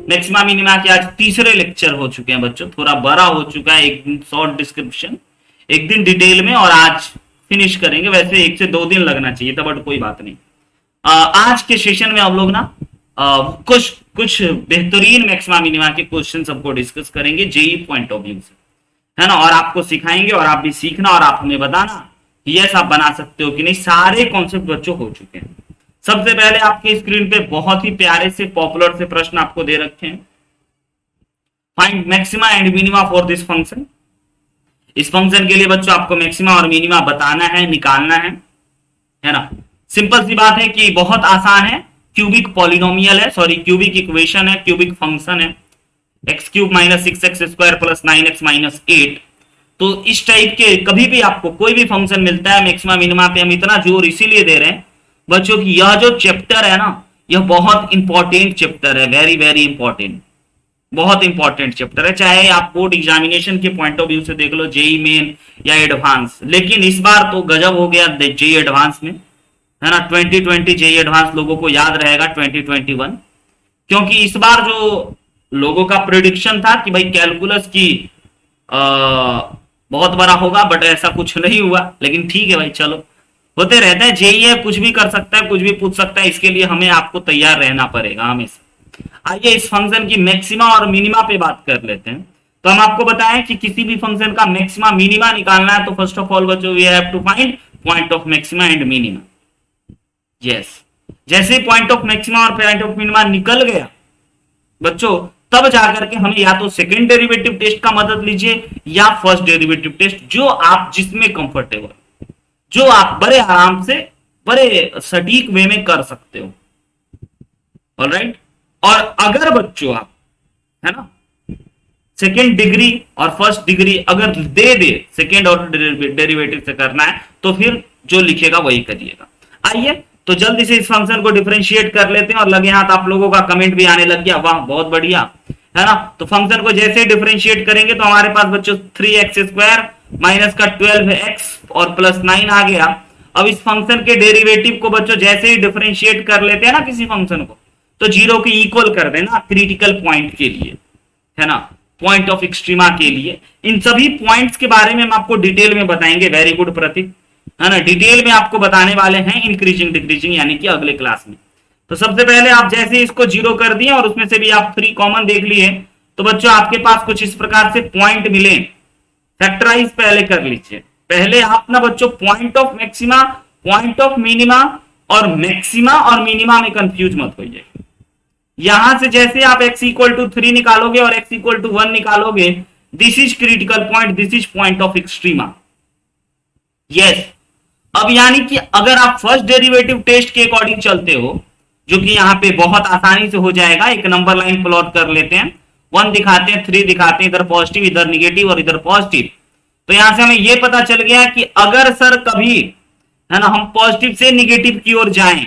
Maxima minima के आज तीसरे लेक्चर हो चुके हैं बच्चों, थोड़ा बड़ा हो चुका है, एक दिन शॉर्ट डिस्क्रिप्शन, एक दिन डिटेल में, और आज फिनिश करेंगे। वैसे 1 से 2 दिन लगना चाहिए था, बट कोई बात नहीं। आज के सेशन में हम लोग ना कुछ कुछ बेहतरीन मैक्सिमा मिनिमा के क्वेश्चन सबको डिस्कस करेंगे जेई पॉइंट ऑफ व्यू से, है ना। और आपको सिखाएंगे और आप भी सीखना और आप हमें बताना कि यस आप बना सकते हो कि नहीं। सारे कॉन्सेप्ट बच्चों हो चुके हैं। सबसे पहले आपके स्क्रीन पे बहुत ही प्यारे से पॉपुलर से प्रश्न आपको दे रखे हैं। Find maxima and minima for this function. इस फंक्शन के लिए बच्चों आपको मैक्सिमा और मिनिमा बताना है, निकालना है ना। सिंपल सी बात है कि बहुत आसान है, क्यूबिक पॉलिनोमियल है, सॉरी क्यूबिक इक्वेशन है, क्यूबिक फंक्शन है, x cube minus 6x square plus 9x minus 8। तो इस टाइप के कभी भी आपको कोई भी फंक्शन मिलता है मैक्सिमा मिनिमा पे, हम इतना जोर इसीलिए दे रहे हैं बच्चों की यह जो चैप्टर है ना, यह बहुत इंपॉर्टेंट चैप्टर है, वेरी वेरी इंपॉर्टेंट, बहुत इंपॉर्टेंट चैप्टर है। चाहे आप बोर्ड एग्जामिनेशन के पॉइंट ऑफ व्यू से देख लो, जेई मेन या एडवांस, लेकिन इस बार तो गजब हो गया जेई एडवांस में, है ना। 2020 जेई एडवांस लोगों को याद रहेगा 2021, क्योंकि इस बार जो लोगों का प्रिडिक्शन था कि भाई कैलकुलस की बहुत बड़ा होगा, बट ऐसा कुछ नहीं हुआ। लेकिन ठीक है भाई, चलो होते रहते हैं, जेई है, कुछ भी कर सकता है, कुछ भी पूछ सकता है, इसके लिए हमें आपको तैयार रहना पड़ेगा हमेशा। आइए इस फंक्शन की मैक्सिमा और मिनिमा पे बात कर लेते हैं। तो हम आपको बताएं कि किसी भी फंक्शन का मैक्सिमा मिनिमा निकालना है तो फर्स्ट ऑफ ऑल बच्चों we have to find point of maxima and minima. Yes, जैसे पॉइंट ऑफ मैक्सिमा और पॉइंट ऑफ मिनिमा निकल गया बच्चों, तब जाकर के हमें या तो सेकेंड डेरिवेटिव टेस्ट का मदद लीजिए या फर्स्ट डेरिवेटिव टेस्ट, जो आप जिसमें कंफर्टेबल, जो आप बड़े आराम से बड़े सटीक वे में कर सकते हो। ऑलराइट। और अगर बच्चों आप, है ना, सेकेंड डिग्री और फर्स्ट डिग्री अगर दे सेकेंड ऑर्डर डेरिवेटिव से करना है तो फिर जो लिखेगा वही करिएगा। आइए तो जल्दी से इस फंक्शन को डिफरेंशिएट कर लेते हैं। और लगे हाथ आप लोगों का कमेंट भी आने लग गया, वाह बहुत बढ़िया, है ना। तो फंक्शन को जैसे डिफरेंशिएट करेंगे तो हमारे पास बच्चों 3x स्क्वायर माइनस का 12x और प्लस 9 आ गया। अब इस फंक्शन के डेरिवेटिव को बच्चों जैसे ही डिफरेंशिएट कर लेते हैं ना किसी फंक्शन को, तो 0 के इक्वल कर देना क्रिटिकल पॉइंट के लिए, है ना, पॉइंट ऑफ एक्सट्रीमा के लिए। इन सभी पॉइंट्स के बारे में हम आपको डिटेल में बताएंगे। वेरी गुड प्रतीक, है ना, डिटेल में आपको बताने वाले हैं इंक्रीजिंग डिक्रीजिंग, यानी कि अगले क्लास में। तो सबसे पहले आप जैसे इसको 0 कर दिए और उसमें से भी आप 3 कॉमन देख लिए, तो बच्चों आपके पास कुछ इस प्रकार से पॉइंट मिले। फैक्टराइज पहले कर लीजिए। पहले आप ना बच्चों point of maxima, point of minima और मैक्सिमा और मिनिमा में कंफ्यूज मत होइए। यहां से जैसे आप x इक्वल टू 3 निकालोगे और x इक्वल टू 1 निकालोगे, this is critical point, this is point of extrema. Yes, अब यानी कि अगर आप फर्स्ट डेरिवेटिव टेस्ट के अकॉर्डिंग चलते हो, जो कि यहां पे बहुत आसानी से हो जाएगा, एक नंबर लाइन प्लॉट कर लेते हैं, 1 दिखाते हैं, 3 दिखाते हैं, इधर पॉजिटिव इधर निगेटिव और इधर पॉजिटिव। तो यहां से हमें यह पता चल गया कि अगर सर कभी, है ना, हम पॉजिटिव से निगेटिव की ओर जाएं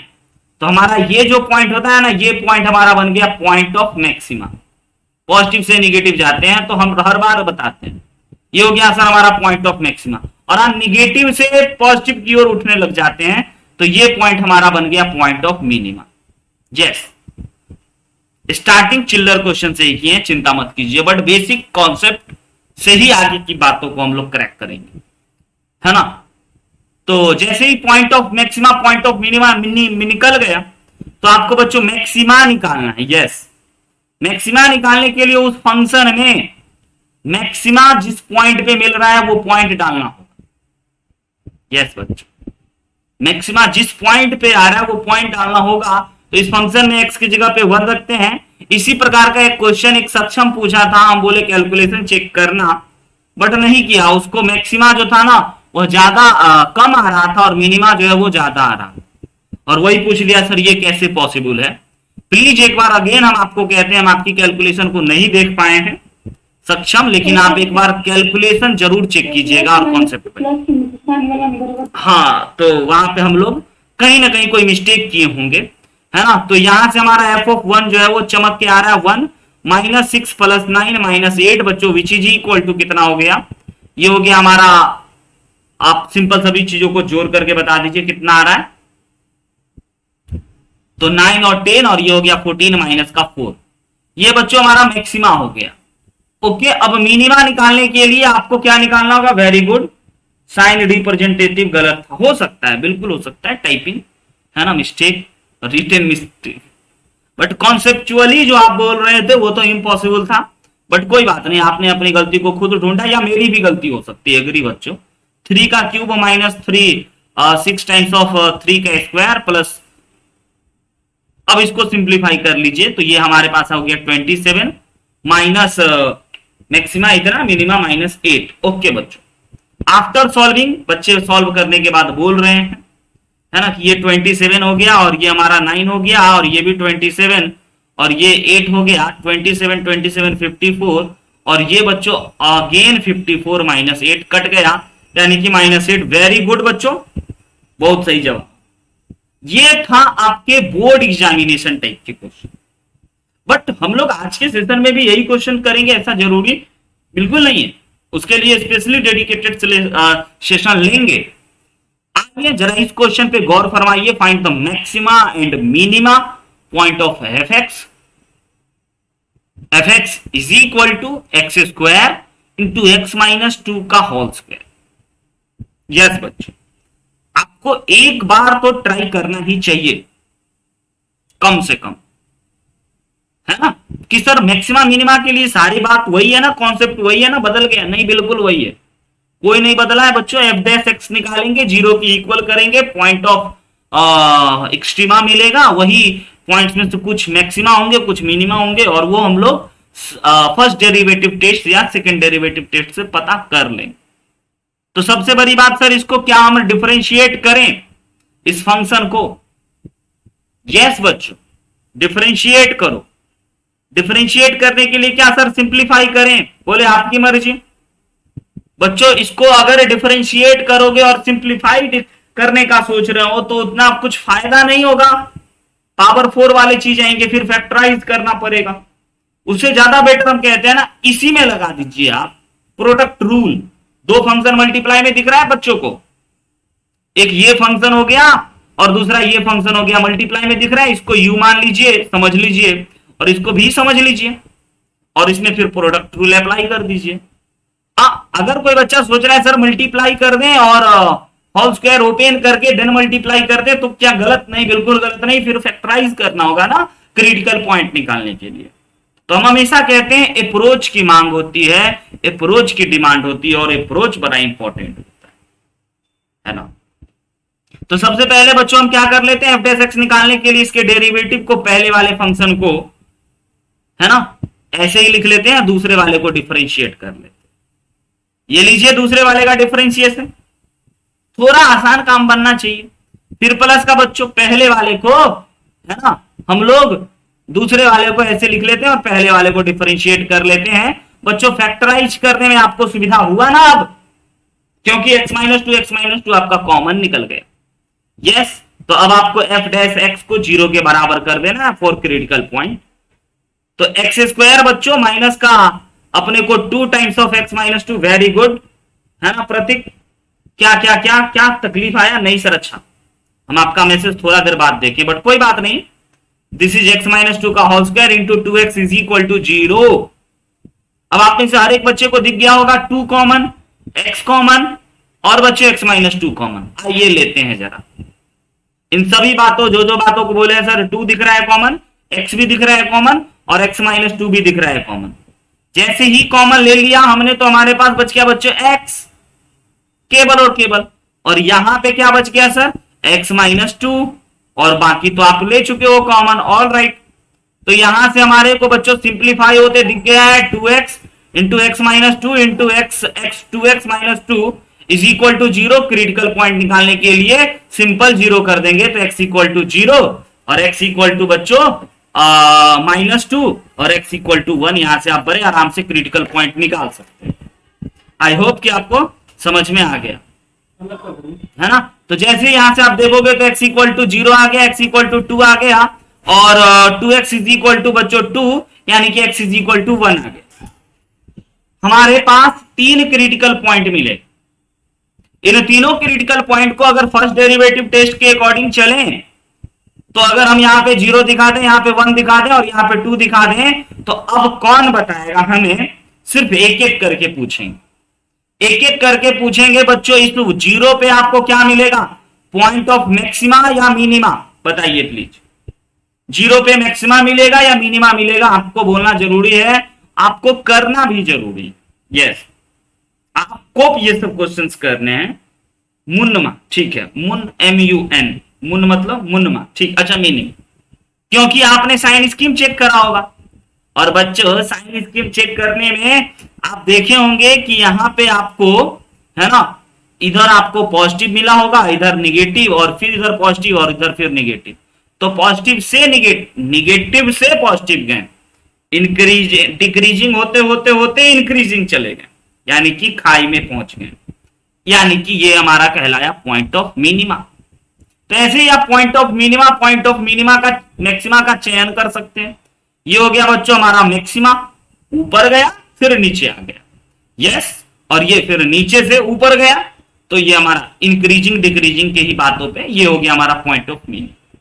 तो हमारा ये जो पॉइंट होता है ना, ये पॉइंट हमारा बन गया पॉइंट ऑफ मैक्सिमा। पॉजिटिव से निगेटिव जाते हैं तो हम हर बार बताते हैं ये हो गया सर हमारा पॉइंट ऑफ मैक्सिमा, और हम निगेटिव से पॉजिटिव की ओर उठने लग जाते हैं तो ये पॉइंट हमारा बन गया point of minima. Yes, starting चिल्लर क्वेश्चन से ही किए हैं, चिंता मत कीजिए, बट बेसिक कॉन्सेप्ट से ही आगे की बातों को हम लोग क्रैक करेंगे, है ना। तो जैसे ही point of maxima point of minima निकल गया तो आपको बच्चों मैक्सिमा निकालना है। यस, मैक्सिमा निकालने के लिए उस फंक्शन में मैक्सिमा जिस पॉइंट पे मिल रहा है वो पॉइंट डालना होगा। यस बच्चों, मैक्सिमा जिस पॉइंट पे आ रहा है वो पॉइंट डालना होगा। तो इस फंक्शन में x की जगह पे 1 रखते हैं। इसी प्रकार का एक क्वेश्चन एक सक्षम पूछा था, हम बोले कैलकुलेशन चेक करना, बट नहीं किया। उसको मैक्सिमा जो था ना वह ज्यादा कम आ रहा था और मिनिमा जो है वो ज्यादा आ रहा, और वही पूछ लिया सर ये कैसे पॉसिबल है। प्लीज एक बार अगेन हम आपको कहते हैं, हम आपकी कैलकुलेशन को नहीं देख पाए हैं सक्षम, लेकिन आप एक बार कैलकुलेशन जरूर चेक कीजिएगा और कॉन्सेप्ट पे। हाँ, तो वहां पे हम लोग कहीं ना कहीं कोई मिस्टेक किए होंगे, है ना। तो यहां से हमारा f(1) जो है वो चमक के आ रहा है 1 माइनस 6 प्लस 9 माइनस 8 बच्चों, विच इज इक्वल टू कितना हो गया, ये हो गया हमारा, आप सिंपल सभी चीजों को जोड़ करके बता दीजिए कितना आ रहा है। तो 9 और 10 और ये हो गया 14 माइनस का 4, ये बच्चों हमारा मैक्सिमा हो गया। ओके, अब मिनिमा निकालने के लिए आपको क्या निकालना होगा? वेरी गुड, साइन रिप्रेजेंटेटिव गलत था, हो सकता है, बिल्कुल हो सकता है, टाइपिंग है ना, mistake, written mistake, but conceptually जो आप बोल रहे थे वो तो इम्पॉसिबल था। बट कोई बात नहीं, आपने अपनी गलती को खुद ढूंढा, या मेरी भी गलती हो सकती है, एग्री बच्चों। 3 का क्यूब माइनस 3, 6 टाइम्स ऑफ 3 का स्क्वायर प्लस, अब इसको सिंप्लीफाई कर लीजिए तो ये हमारे पास हो गया 27 माइनस मैक्सिमा इतना, मिनिमा -8। ओके बच्चों, आफ्टर सॉल्विंग, बच्चे सॉल्व करने के बाद बोल रहे हैं है ना कि ये 27 हो गया और ये हमारा 9 हो गया और ये भी 27 और ये 8 हो गया, 27 27 54 और ये बच्चों अगेन 54 -8 कट गया, यानी कि -8। वेरी गुड बच्चों, बहुत सही जवाब। ये था आपके बोर्ड एग्जामिनेशन टाइप के क्वेश्चन। बट हम लोग आज के सेशन में भी यही क्वेश्चन करेंगे ऐसा जरूरी बिल्कुल नहीं है, उसके लिए स्पेशली डेडिकेटेड सेशन लेंगे। आइए जरा इस क्वेश्चन पे गौर फरमाइए। Find the maxima and minima point of f x is equal to x square into x -2 का होल स्क्वायर। यस बच्चों, आपको एक बार तो ट्राई करना ही चाहिए कम से कम, है ना, कि सर मैक्सिमा मिनिमा के लिए सारी बात वही है ना, कॉन्सेप्ट वही है ना, बदल गया? नहीं, बिल्कुल वही है, कोई नहीं बदला है बच्चों। एफ डैश एक्स निकालेंगे, 0 की इक्वल करेंगे, पॉइंट ऑफ एक्सट्रीमा मिलेगा, वही पॉइंट्स में से कुछ मैक्सिमा होंगे, कुछ मिनिमा होंगे, और वो हम लोग फर्स्ट डेरिवेटिव टेस्ट या सेकंड डेरिवेटिव टेस्ट से पता कर लेंगे। तो सबसे बड़ी बात सर, इसको क्या हम डिफरेंशिएट करें इस फंक्शन को? यस बच्चों, डिफरेंशिएट करो। डिफरेंशिएट करने के लिए क्या सर सिंप्लीफाई करें? बोले आपकी मर्जी बच्चों। इसको अगर डिफरेंशिएट करोगे और सिंप्लीफाई करने का सोच रहे हो तो उतना कुछ फायदा नहीं होगा, पावर 4 वाले चीज आएंगे, फिर फैक्टराइज करना पड़ेगा। उससे ज्यादा बेटर हम कहते हैं ना, इसी में लगा दीजिए आप प्रोडक्ट रूल। दो फंक्शन मल्टीप्लाई में दिख रहा है बच्चों को, एक ये फंक्शन हो गया और दूसरा ये फंक्शन हो गया, मल्टीप्लाई में दिख रहा है, इसको यू मान लीजिए, समझ लीजिए, और इसको भी समझ लीजिए, और इसमें फिर प्रोडक्ट रूल अप्लाई कर दीजिए। अगर कोई बच्चा सोच रहा है सर मल्टीप्लाई कर दें और होल स्क्वायर ओपन करके देन मल्टीप्लाई कर दें, तो क्या गलत? नहीं, बिल्कुल गलत नहीं, फिर फैक्टराइज करना होगा ना क्रिटिकल पॉइंट निकालने के लिए। तो हम हमेशा कहते हैं अप्रोच की मांग होती है, अप्रोच की डिमांड होती है, और अप्रोच बड़ा इंपॉर्टेंट होता है ना। तो सबसे पहले बच्चों हम क्या कर लेते हैं, एफ डैश एक्स निकालने के लिए इसके डेरिवेटिव को, पहले वाले फंक्शन को, है ना, ऐसे ही लिख लेते हैं, दूसरे वाले को डिफरेंशिएट कर लेते हैं। ये लीजिए दूसरे वाले का डिफरेंशिएशन, थोड़ा आसान काम बनना चाहिए। फिर प्लस का बच्चों पहले वाले को, है ना, हम लोग दूसरे वाले को ऐसे लिख लेते हैं और पहले वाले को डिफरेंशिएट कर लेते हैं। बच्चों फैक्टराइज करने में आपको सुविधा हुआ ना अब, क्योंकि x -2 आपका कॉमन निकल गया। यस, तो अब आपको एफ डैश एक्स को 0 के बराबर कर देना है फॉर क्रिटिकल पॉइंट। तो एक्स स्क्वायर बच्चों माइनस का अपने को 2 times of x -2, very good, है ना प्रतीक। क्या क्या क्या क्या तकलीफ आया? नहीं सर, अच्छा हम आपका मैसेज थोड़ा देर बाद देखें, बट कोई बात नहीं। दिस इज x -2 का whole square into 2x is equal to 0। अब आप में से हर एक बच्चे को दिख गया होगा 2 कॉमन, x कॉमन और बच्चे x -2 कॉमन। आइए लेते हैं जरा इन सभी बातों, जो बातों को बोले सर 2 दिख रहा है कॉमन, x भी दिख रहा है कॉमन और x -2 भी दिख रहा है कॉमन। जैसे ही कॉमन ले लिया हमने तो हमारे पास बच गया बच्चों x केवल और केवल, और यहां पे क्या बच गया सर x -2, और बाकी तो आप ले चुके हो कॉमन। ऑल राइट, तो यहां से हमारे को बच्चों सिंप्लीफाई होते दिख गया है 2x into x -2 into x 2x -2 is equal to 0। Critical point निकालने के लिए सिंपल 0 कर देंगे तो x इक्वल टू 0 और x इक्वल टू बच्चों -2 और x इक्वल टू 1। यहां से आप बड़े आराम से क्रिटिकल पॉइंट निकाल सकते हैं। आई होप कि आपको समझ में आ गया, है ना। तो जैसे यहां से आप देखोगे तो x इक्वल टू 0 आ गया, x इक्वल टू 2 आ गया, और 2x इज इक्वल टू बच्चों 2, यानी कि x इज इक्वल टू 1 आ गया। हमारे पास 3 क्रिटिकल पॉइंट मिले। इन तीनों क्रिटिकल पॉइंट को अगर फर्स्ट डेरिवेटिव टेस्ट के अकॉर्डिंग चलें तो अगर हम यहाँ पे 0 दिखा दें, यहाँ पे 1 दिखा दें और यहाँ पे 2 दिखा दें, तो अब कौन बताएगा हमें? सिर्फ एक एक करके पूछेंगे, एक एक करके पूछेंगे बच्चों। इस 0 पे आपको क्या मिलेगा? पॉइंट ऑफ मैक्सिमा या मिनिमा? बताइए प्लीज। 0 पे मैक्सिमा मिलेगा या मिनिमा मिलेगा? आपको बोलना जरूरी है, आपको करना भी जरूरी है। यस, आपको ये सब क्वेश्चंस करने हैं। मुनमा, ठीक है, मुन MUN, मुन मतलब मुनमा, ठीक। अच्छा, मीनिंग, क्योंकि आपने साइन स्कीम चेक करा होगा, और बच्चों साइन स्कीम चेक करने में आप देखे होंगे कि यहां पे आपको, है ना, इधर आपको पॉजिटिव मिला होगा, इधर निगेटिव, और फिर इधर पॉजिटिव और इधर फिर निगेटिव। तो पॉजिटिव से निगेटिव से पॉजिटिव गए, इंक्रीज डिक्रीजिंग होते होते होते इंक्रीजिंग चले गए, यानी कि खाई में पहुंच गए, यानी कि ये हमारा कहलाया पॉइंट ऑफ मिनिमा। तो ऐसे ही आप point of minima, point of minima का मैक्सिमा का चयन कर सकते हैं। ये हो गया बच्चों हमारा मैक्सिमा, ऊपर गया फिर नीचे आ गया, यस, और ये फिर नीचे से ऊपर गया, तो ये हमारा इंक्रीजिंग डिक्रीजिंग के ही बातों पे ये हो गया हमारा पॉइंट ऑफ मिनिमा।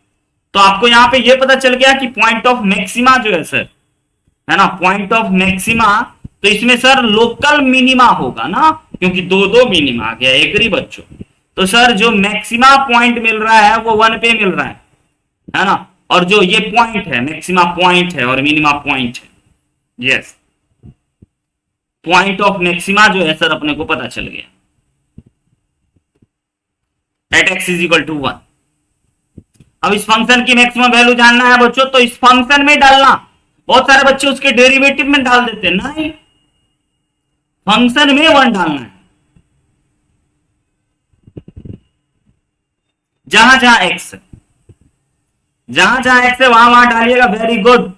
तो आपको यहां पे ये पता चल गया कि पॉइंट ऑफ मैक्सिमा जो है सर, है ना, पॉइंट ऑफ मैक्सिमा, तो इसमें सर लोकल मिनिमा होगा ना, क्योंकि दो दो मिनिमा आ गया, एग्री बच्चों? तो सर जो मैक्सिमा पॉइंट मिल रहा है वो 1 पे मिल रहा है ना, और जो ये पॉइंट है मैक्सिमा पॉइंट है और मिनिमा पॉइंट है। यस, पॉइंट ऑफ मैक्सिमा जो है सर अपने को पता चल गया, at x is equal to 1। अब इस फंक्शन की मैक्सिमम वैल्यू जानना है बच्चों, तो इस फंक्शन में डालना। बहुत सारे बच्चे उसके डेरिवेटिव में डाल देते हैं, नहीं, फंक्शन में 1 डालना है, जहां जहां x है, जहां जहां x है वहां वहां डालिएगा। Very good.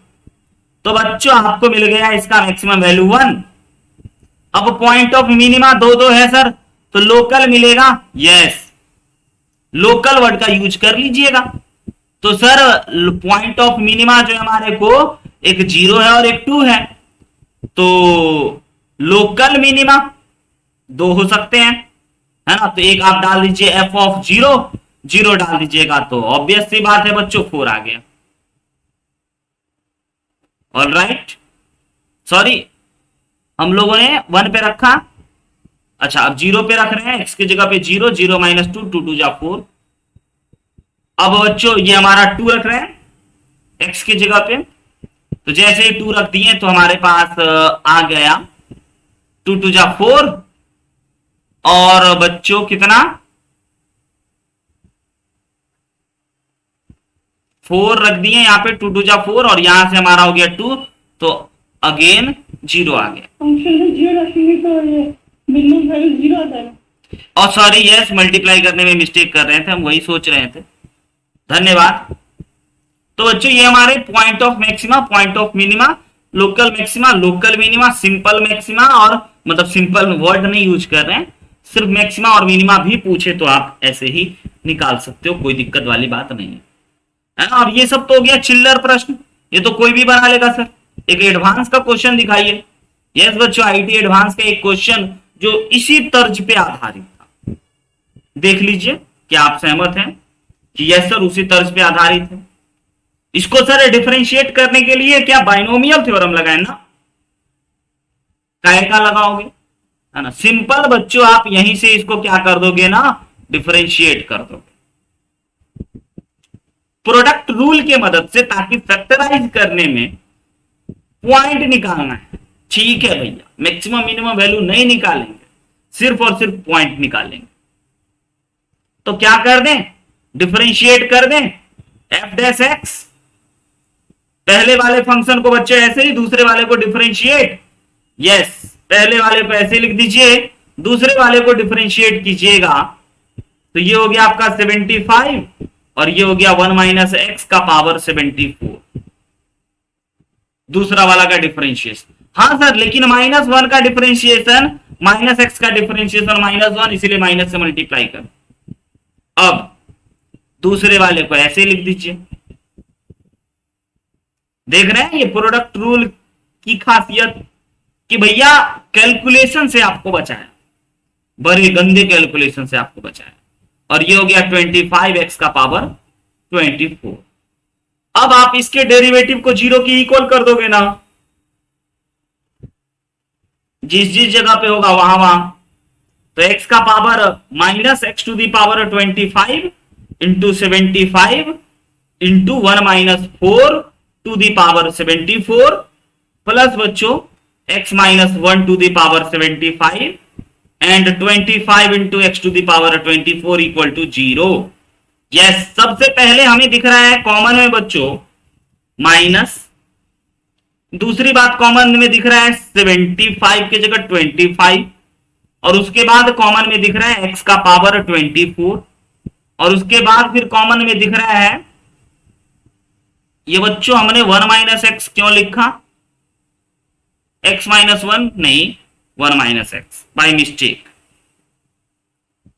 तो बच्चों आपको मिल गया इसका मैक्सिमम वैल्यू 1। अब पॉइंट ऑफ मिनिमा 2 है सर, तो लोकल मिलेगा, यस, लोकल वर्ड का यूज कर लीजिएगा। तो सर पॉइंट ऑफ मिनिमा जो है हमारे को, एक 0 है और एक 2 है, तो लोकल मिनिमा 2 हो सकते हैं, है ना। तो एक आप डाल दीजिए f ऑफ 0, 0 डाल दीजिएगा, तो ऑब्वियस सी बात है बच्चों 4 आ गया। ऑल राइट, सॉरी हम लोगों ने 1 पे रखा, अच्छा अब 0 पे रख रहे हैं, x की जगह पे 0, 0 माइनस 2, 2 2 जा 4। अब बच्चों ये हमारा 2 रख रहे हैं x की जगह पे, तो जैसे ही 2 रख दिए तो हमारे पास आ गया 2 2 जा 4, और बच्चों कितना 4 रख दिए यहाँ पे, 2 2 जा 4, और यहां से हमारा हो गया 2, तो अगेन 0 आ गया। और सॉरी यस, मल्टीप्लाई करने में मिस्टेक कर रहे थे हम, वही सोच रहे थे, धन्यवाद। तो बच्चों ये हमारे point of maxima, point of minima, local maxima, local minima, simple maxima, और मतलब सिंपल वर्ड नहीं यूज कर रहे हैं, सिर्फ मैक्सिमा और मिनिमा भी पूछे तो आप ऐसे ही निकाल सकते हो, कोई दिक्कत वाली बात नहीं है ना। और ये सब तो हो गया चिल्लर प्रश्न, ये तो कोई भी बना लेगा सर। एक एडवांस का क्वेश्चन दिखाइए। यस बच्चों, आईटी एडवांस का एक क्वेश्चन जो इसी तर्ज पे आधारित था, देख लीजिए, क्या आप सहमत हैं कि यस सर उसी तर्ज पे आधारित है। इसको सर डिफरेंशिएट करने के लिए क्या बाइनोमियल थ्योरम लगाए ना, काय का लगाओगे, है ना। सिंपल बच्चों आप यहीं से इसको क्या कर दोगे ना, डिफरेंशिएट कर दोगे प्रोडक्ट रूल के मदद से, ताकि फैक्टराइज करने में पॉइंट निकालना है। ठीक है भैया, मैक्सिमम मिनिमम वैल्यू नहीं निकालेंगे, सिर्फ और सिर्फ पॉइंट निकालेंगे। तो क्या कर दें, डिफरेंशिएट कर दें f डैश x, पहले वाले फंक्शन को बच्चे ऐसे ही, दूसरे वाले को डिफरेंशिएट, यस, पहले वाले को ऐसे लिख दीजिए, दूसरे वाले को डिफरेंशिएट कीजिएगा, तो ये हो गया आपका 75, और ये हो गया 1 माइनस एक्स का पावर 74, दूसरा वाला का डिफरेंशिएशन। हाँ सर, लेकिन -1 का डिफरेंशिएशन, -x का डिफरेंशिएशन -1, इसीलिए माइनस से मल्टीप्लाई कर। अब दूसरे वाले को ऐसे लिख दीजिए। देख रहे हैं ये प्रोडक्ट रूल की खासियत, कि भैया कैलकुलेशन से आपको बचाया, बड़े गंदे कैलकुलेशन से आपको बचाया। और ये हो गया 25x का पावर 24। अब आप इसके डेरिवेटिव को जीरो की इक्वल कर दोगे ना, जिस जिस जगह पे होगा वहां वहां। तो x का power minus x to the power 25 into 75 into 1 minus 4 to the power 74 plus बच्चों x minus 1 to the power 75 and 25 into x to the power 24 equal to 0। Yes, सबसे पहले हमें दिख रहा है कॉमन में बच्चों माइनस, दूसरी बात कॉमन में दिख रहा है 75 की जगह 25, और उसके बाद कॉमन में दिख रहा है x का पावर 24, और उसके बाद फिर कॉमन में दिख रहा है ये बच्चों हमने 1 माइनस एक्स क्यों लिखा, x माइनस 1 नहीं 1 माइनस एक्स बाई मिस्टेक।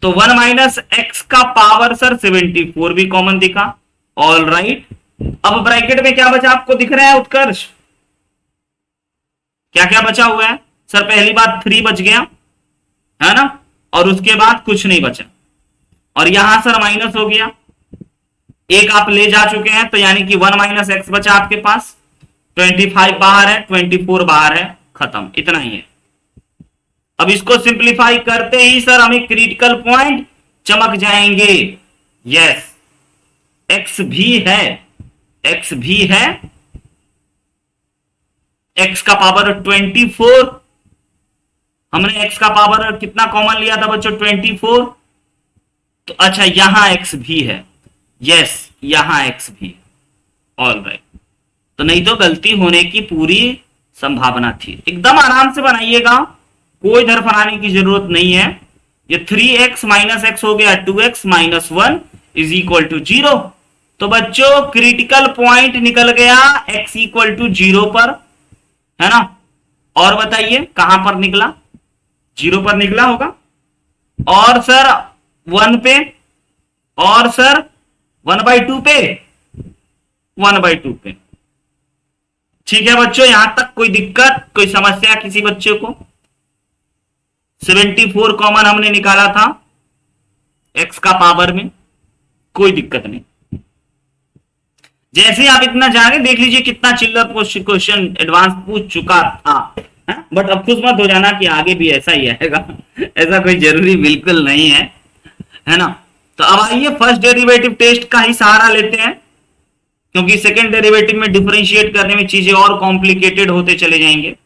तो 1 माइनस एक्स का पावर सर 74 भी कॉमन दिखा। ऑल राइट, अब ब्रैकेट में क्या बचा आपको दिख रहा है उत्कर्ष, क्या क्या बचा हुआ है सर? पहली बात 3 बच गया है ना, और उसके बाद कुछ नहीं बचा, और यहां सर माइनस हो गया, एक आप ले जा चुके हैं, तो यानी कि 1 माइनस एक्स बचा आपके पास, 25 बाहर है, 24 बाहर है, खत्म, इतना ही है। अब इसको सिंप्लीफाई करते ही सर हमें क्रिटिकल पॉइंट चमक जाएंगे। यस, एक्स भी है, एक्स भी है, x का पावर 24, हमने x का पावर कितना कॉमन लिया था बच्चों 24, तो अच्छा यहां x भी है, यस यहां x भी, ऑल राइट। तो नहीं तो गलती होने की पूरी संभावना थी। एकदम आराम से बनाइएगा, कोई धरफड़ाने की जरूरत नहीं है। ये 3x माइनस एक्स हो गया 2x minus 1 is equal to 0। तो बच्चों क्रिटिकल पॉइंट निकल गया x इक्वल टू 0 पर, है ना। और बताइए कहां पर निकला, 0 पर निकला होगा, और सर 1 पे, और सर 1/2 पे, 1/2 पे। ठीक है बच्चों, यहां तक कोई दिक्कत, कोई समस्या किसी बच्चे को? 74 कॉमन हमने निकाला था x का पावर में, कोई दिक्कत नहीं। जैसे आप इतना जाने देख लीजिए कितना चिल्लर क्वेश्चन एडवांस पूछ चुका था, बट अब खुश मत हो जाना कि आगे भी ऐसा ही आएगा ऐसा कोई जरूरी बिल्कुल नहीं है ना। तो अब आइए फर्स्ट डेरिवेटिव टेस्ट का ही सहारा लेते हैं, क्योंकि सेकेंड डेरिवेटिव में डिफरेंशिएट करने में चीजें और कॉम्प्लिकेटेड होते चले जाएंगे।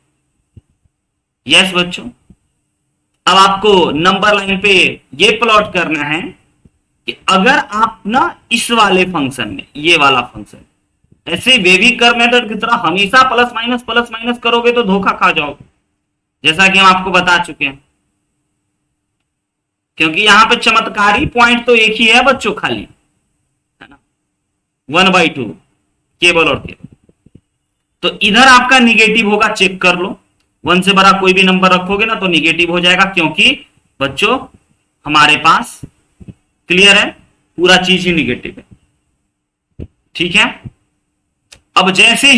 यस बच्चों, अब आपको नंबर लाइन पे ये प्लॉट करना है कि अगर आप ना इस वाले फंक्शन में, ये वाला फंक्शन ऐसे वेवी कर्व मेथड की तरह हमेशा प्लस माइनस करोगे तो धोखा खा जाओगे, जैसा कि हम आपको बता चुके हैं। क्योंकि यहां पे चमत्कारी पॉइंट तो एक ही है बच्चों, खाली, है ना, 1/2 केवल और केवल। तो इधर आपका निगेटिव होगा, चेक कर लो, 1 से बड़ा कोई भी नंबर रखोगे ना तो निगेटिव हो जाएगा, क्योंकि बच्चों हमारे पास क्लियर है पूरा चीज ही निगेटिव है। ठीक है, अब जैसे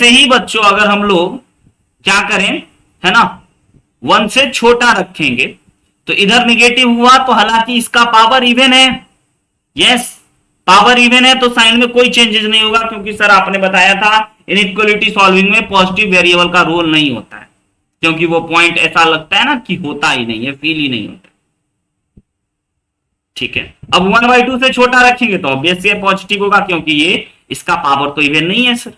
ही बच्चों अगर हम लोग क्या करें, है ना, 1 से छोटा रखेंगे तो इधर निगेटिव हुआ, तो हालांकि इसका पावर इवन है, यस पावर इवन है, तो साइन में कोई चेंजेस नहीं होगा, क्योंकि सर आपने बताया था इनइक्वालिटी सॉल्विंग में पॉजिटिव वेरिएबल का रोल नहीं होता है, क्योंकि वो पॉइंट ऐसा लगता है ना कि होता ही नहीं है, फील ही नहीं होता। ठीक है, अब 1/2 से छोटा रखेंगे तो ऑब्वियसली पॉजिटिव होगा, क्योंकि ये इसका पावर तो इवन नहीं है सर।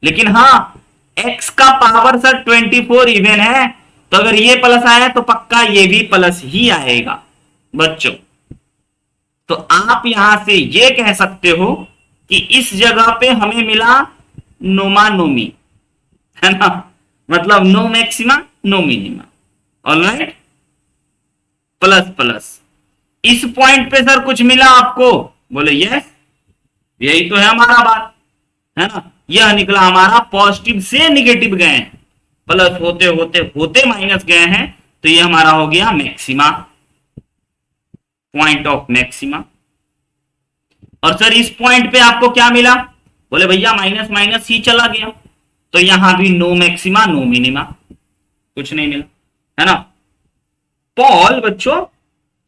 लेकिन हाँ, x का पावर सर 24 इवन है, तो अगर ये प्लस आया तो पक्का ये भी प्लस ही आएगा बच्चों। तो आप यहां से ये कह सकते हो कि इस जगह पे हमें मिला नोमा नोमी, है ना, मतलब no maxima no minima, alright, plus plus. इस पॉइंट पे सर कुछ मिला आपको, बोले यस, यही तो है हमारा बात, है ना। यह निकला हमारा पॉजिटिव से निगेटिव गए हैं, प्लस होते होते होते माइनस गए हैं, तो ये हमारा हो गया मैक्सिमा, पॉइंट ऑफ मैक्सिमा। और सर इस पॉइंट पे आपको क्या मिला, बोले भैया माइनस माइनस ही चला गया, तो यहां भी नो मैक्सिमा नो मिनिमा, कुछ नहीं मिला, है ना। पॉल बच्चों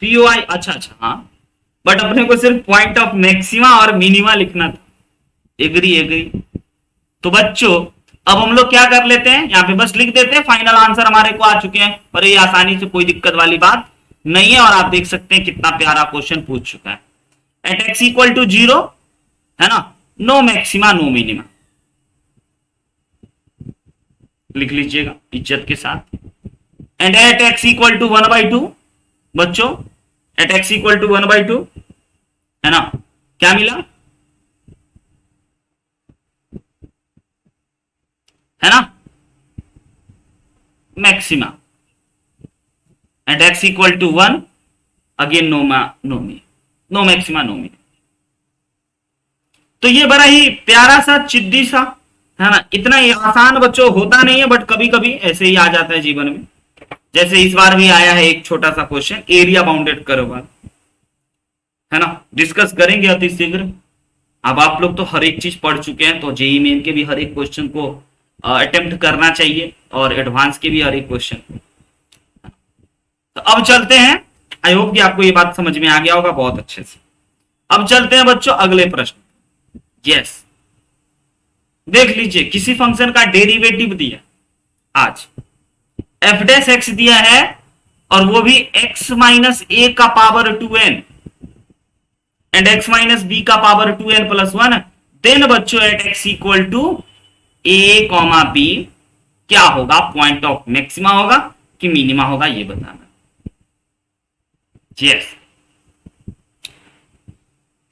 POI, अच्छा हाँ, बट अपने को सिर्फ पॉइंट ऑफ मैक्सिमा और मिनिमा लिखना था, एग्री एग्री। तो बच्चों अब हम लोग क्या कर लेते हैं, यहाँ पे बस लिख देते हैं फाइनल आंसर हमारे को आ चुके हैं, और ये आसानी से कोई दिक्कत वाली बात नहीं है। और आप देख सकते हैं कितना प्यारा क्वेश्चन पूछ चुका है। एट एक्स इक्वल टू 0, है ना, नो मैक्सिमा नो मिनिमा, लिख लीजिएगा इज्जत के साथ। And at x equal to 1/2, बच्चों एट एक्स इक्वल टू 1/2, है ना, क्या मिला, है ना, maxima. At x equal to 1, again no maxima no minima. तो ये बड़ा ही प्यारा सा चिद्दी सा, है ना, इतना ही आसान बच्चों होता नहीं है, बट कभी कभी ऐसे ही आ जाता है जीवन में। जैसे इस बार भी आया है एक छोटा सा क्वेश्चन, एरिया बाउंडेड कर्व, है ना, डिस्कस करेंगे अति शीघ्र। अब आप लोग तो हर एक चीज पढ़ चुके हैं, तो जेईई मेन के भी हर एक क्वेश्चन को अटेम्प्ट करना चाहिए, और एडवांस के भी हर एक क्वेश्चन। तो अब चलते हैं, आई होप कि आपको ये बात समझ में आ गया होगा बहुत अच्छे से। अब चलते हैं बच्चों अगले प्रश्न। यस, देख लीजिए, किसी फंक्शन का डेरिवेटिव दिया आज, एफ डैश एक्स दिया है, और वो भी x माइनस ए का power 2n and x minus b का पावर 2n प्लस 1। देन बच्चों at x equal to a comma b क्या होगा, पॉइंट ऑफ मैक्सिमा होगा कि मिनिमा होगा, ये बताना। यस,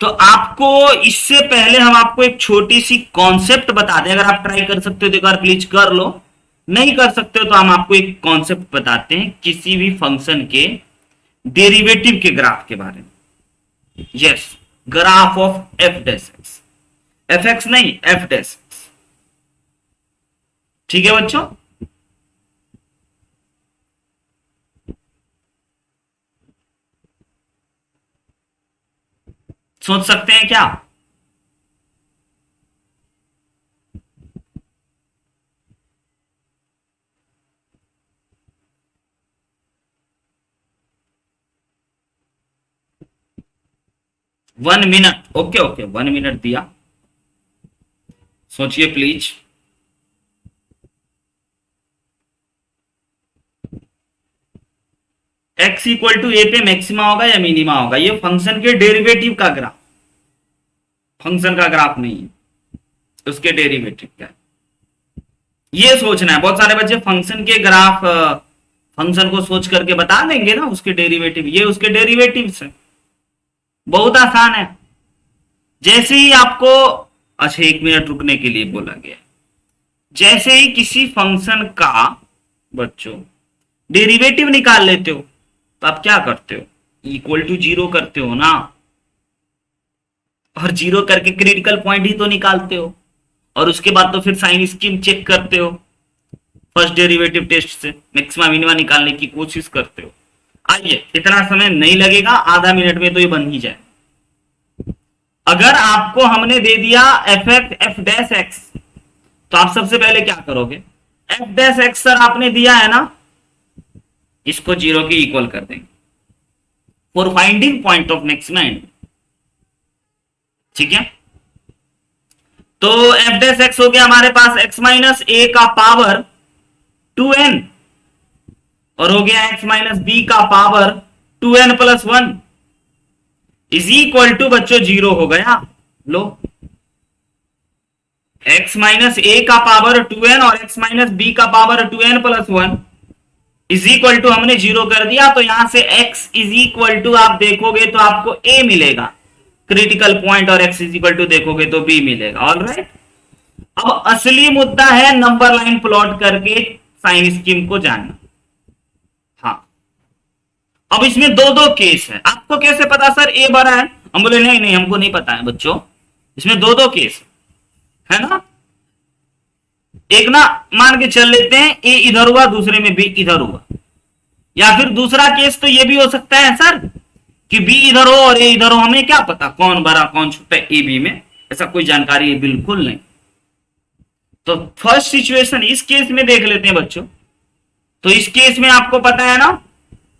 तो आपको इससे पहले हम आपको एक छोटी सी कॉन्सेप्ट बता दें। अगर आप ट्राई कर सकते हो तो एक बार प्लीज कर लो, नहीं कर सकते हो तो हम आपको एक कॉन्सेप्ट बताते हैं किसी भी फंक्शन के डेरिवेटिव के ग्राफ के बारे में। Yes, graph of F dash x, F x नहीं एफ डैश एक्स, ठीक है बच्चों। सोच सकते हैं क्या? One minute, okay okay, 1 minute दिया, सोचिए प्लीज। एक्स इक्वल टू ए पे मैक्सिमा होगा या मिनिमा होगा, ये फंक्शन के डेरिवेटिव का ग्राफ, फंक्शन का ग्राफ नहीं है, उसके डेरिवेटिव का है, ये सोचना है। बहुत सारे बच्चे फंक्शन के ग्राफ फंक्शन को सोच करके बता देंगे ना उसके डेरिवेटिव, ये उसके डेरिवेटिव है, बहुत आसान है। जैसे ही आपको, अच्छा 1 मिनट रुकने के लिए बोला गया, जैसे ही किसी फंक्शन का बच्चों डेरिवेटिव निकाल लेते हो तो आप क्या करते हो, इक्वल टू 0 करते हो ना, और 0 करके क्रिटिकल पॉइंट ही तो निकालते हो, और उसके बाद तो फिर साइन स्कीम चेक करते हो, फर्स्ट डेरिवेटिव टेस्ट से मैक्सिमा मिनिमा निकालने की कोशिश करते हो। आइए, इतना समय नहीं लगेगा, आधा मिनट में तो ये बन ही जाए। अगर आपको हमने दे दिया एफ डैश एक्स, तो आप सबसे पहले क्या करोगे, एफ डैश एक्स सर आपने दिया है ना, इसको 0 के इक्वल कर देंगे for finding point of maxima and, ठीक है। तो एफ डैश एक्स हो गया हमारे पास एक्स माइनस ए का पावर 2n, और हो गया x माइनस बी का power 2n plus 1 is equal to बच्चों 0 हो गया। लो, x माइनस ए का पावर 2n और x माइनस बी का power 2n plus 1 is equal to हमने 0 कर दिया, तो यहां से x इज इक्वल टू आप देखोगे तो आपको a मिलेगा क्रिटिकल पॉइंट, और x इज इक्वल टू देखोगे तो b मिलेगा। ऑलराइट, अब असली मुद्दा है नंबर लाइन प्लॉट करके साइन स्कीम को जानना। हाँ, अब इसमें दो केस है, आपको कैसे पता सर ए बड़ा है, हम बोले नहीं नहीं हमको नहीं पता है बच्चों, इसमें दो केस है ना। एक ना मान के चल लेते हैं ए इधर हुआ, दूसरे में बी इधर हुआ, या फिर दूसरा केस तो ये भी हो सकता है सर कि बी इधर हो और ए इधर हो, हमें क्या पता कौन बड़ा कौन छोटा है ए बी में, ऐसा कोई जानकारी है बिल्कुल नहीं। तो फर्स्ट सिचुएशन इस केस में देख लेते हैं बच्चों। तो इस केस में आपको पता है ना